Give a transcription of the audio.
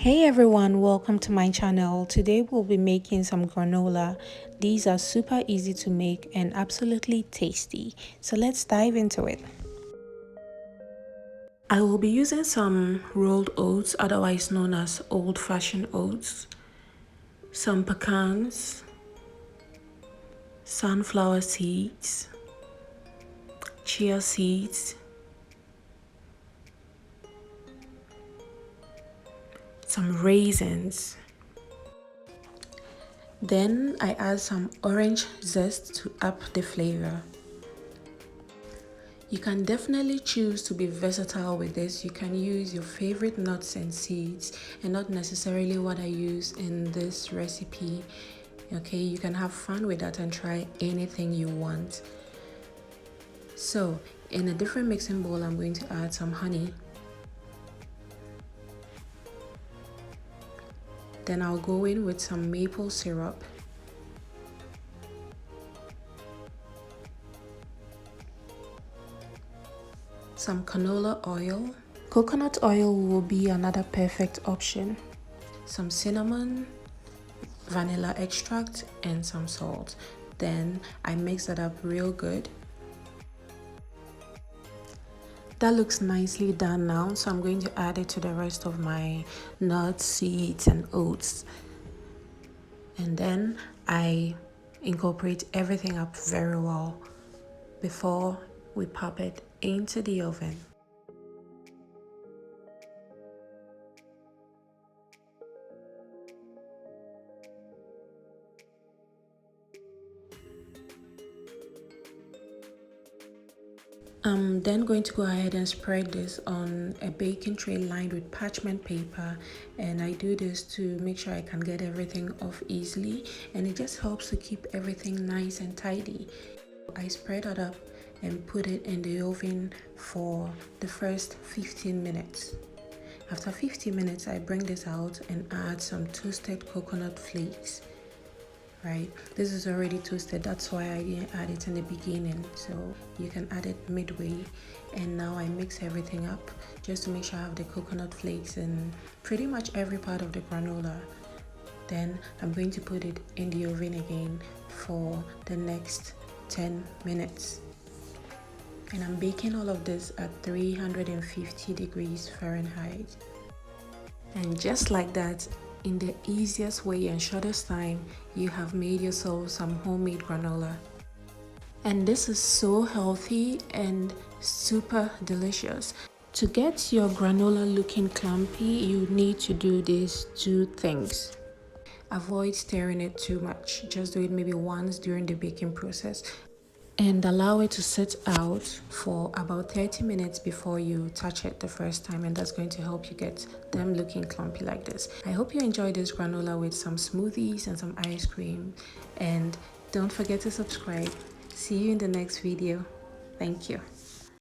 Hey everyone, welcome to my channel. Today we'll be making some granola. These are super easy to make and absolutely tasty. So let's dive into it. I will be using some rolled oats, otherwise known as old-fashioned oats, some pecans, sunflower seeds, chia seeds, some raisins. Then I add some orange zest to up the flavor. You can definitely choose to be versatile with this. You can use your favorite nuts and seeds and not necessarily what I use in this recipe. Okay, you can have fun with that and try anything you want. So in a different mixing bowl, I'm going to add some honey. Then I'll go in with some maple syrup. Some canola oil. Coconut oil will be another perfect option. Some cinnamon, vanilla extract, and some salt. Then I mix that up real good. That looks nicely done now, so I'm going to add it to the rest of my nuts, seeds, and oats. And then I incorporate everything up very well before we pop it into the oven. I'm then going to go ahead and spread this on a baking tray lined with parchment paper, and I do this to make sure I can get everything off easily, and it just helps to keep everything nice and tidy. I spread it up and put it in the oven for the first 15 minutes. After 15 minutes, I bring this out and add some toasted coconut flakes. Right, this is already toasted, that's why I didn't add it in the beginning, so you can add it midway. And now I mix everything up just to make sure I have the coconut flakes in pretty much every part of the granola. Then I'm going to put it in the oven again for the next 10 minutes, and I'm baking all of this at 350 degrees Fahrenheit. And just like that, in the easiest way and shortest time, you have made yourself some homemade granola. And this is so healthy and super delicious. To get your granola looking clumpy, you need to do these two things. Avoid stirring it too much. Just do it maybe once during the baking process, and allow it to sit out for about 30 minutes before you touch it the first time, and that's going to help you get them looking clumpy like this. I hope you enjoyed this granola with some smoothies and some ice cream, and don't forget to subscribe. See you in the next video. Thank you.